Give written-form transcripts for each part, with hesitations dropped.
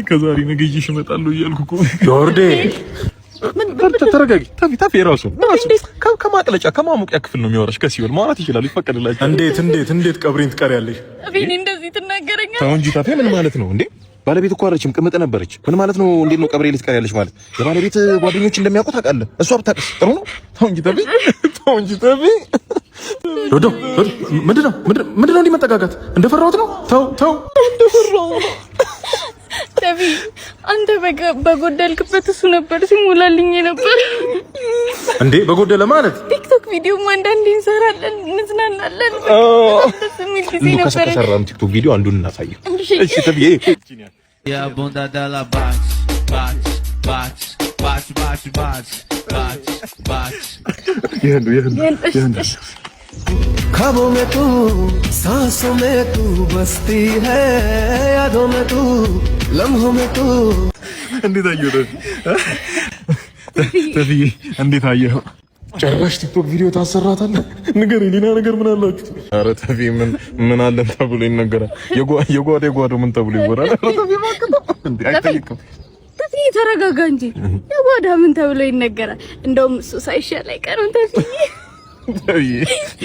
ከዛሬ ነገ ይዤሽ እመጣለሁ እያልኩ እኮ ዮርዴ ተረጋጊ። ታፊ ራሱ ከማቅለጫ ከማሞቂያ ክፍል ነው የሚወራሽ። ከሲወል ማውራት ይችላል፣ ይፈቀድላችሁ። እንዴት ቀብሬን ትቀሪያለሽ? እኔ እንደዚህ ትናገረኛለህ? ተው እንጂ ታፊ፣ ምን ማለት ነው እንዴ? ባለቤት እኮ አለችም ቅምጥ ነበረች። ምን ማለት ነው? እንዴት ነው ቀብሬ ልትቀሪያለሽ ማለት? የባለቤት ጓደኞች እንደሚያውቁ ታውቃለህ። እሷ ብታውቅስ ጥሩ ነው። ተው እንጂ ታፊ። ዶዶ ምንድነው እንዲህ መጠጋጋት? እንደፈራሁት ነው። ተው እንደፈራሁ ነው። ተቢ አንተ በጎደልክበት እሱ ነበር ሲሞላልኝ ነበር እንዴ። በጎደለ ማለት ቲክቶክ ቪዲዮ አንዳንዴ እንሰራለን፣ እንዝናናለን። ደስ የሚል ጊዜ ነበር። ከሰራን ቲክቶክ ቪዲዮ አንዱን እናሳየው። እሺ ተቢ ያ ቦንዳ ዳላ ባች ይሄን ख्वाबों में तू सांसों में तू बसती है यादों में तू लम्हों में तू እንዴት አየሁ ተፊዬ እንዴት አየሁ? ጨራሽ ቲክቶክ ቪዲዮ ታሰራታለህ? ንገረኝ፣ ሌላ ነገር ምን አላችሁ? ኧረ ተፊ ምን አለን ተብሎ ይነገራል? የጓዳው ምን ተብሎ ይወራል? ተፊ ማከታ እንዴ አይጠይቅም። ተፊ ተረጋጋ እንጂ የጓዳ ምን ተብሎ ይነገራል? እንደውም እሱ ሳይሻል አይቀርም ተፊ።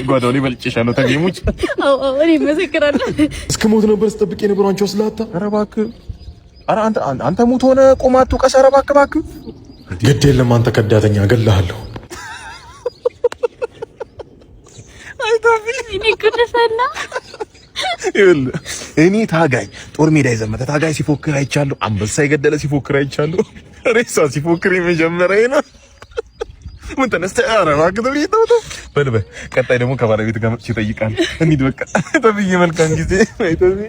ጓዳው ላይ በልጭሻለሁ ተገሙጭ። አዎ እኔ መሰክራለሁ። እስከ ሞት ነበር ስጠብቅ የነበረው አንቺ ወስላታ። ኧረ እባክህ፣ ኧረ አንተ ሙት ሆነ ቆማቱ ቀስ። ኧረ እባክህ ግድ የለም አንተ ከዳተኛ እገልሃለሁ። አይ ታፊ እኔ ኩደሰና እኔ ታጋይ ጦር ሜዳ የዘመተ ታጋይ ሲፎክር አይቻለሁ። አንበሳ የገደለ ሲፎክር አይቻለሁ። ሬሳ ሲፎክር የመጀመሪያ ነው። ምን ተነስተህ? ኧረ እባክህ ተው። በል ቀጣይ ደግሞ ከባለቤት ጋር መጥቼ እጠይቃለሁ። እንሂድ በቃ ተብዬ መልካም ጊዜ። አይ ተብዬ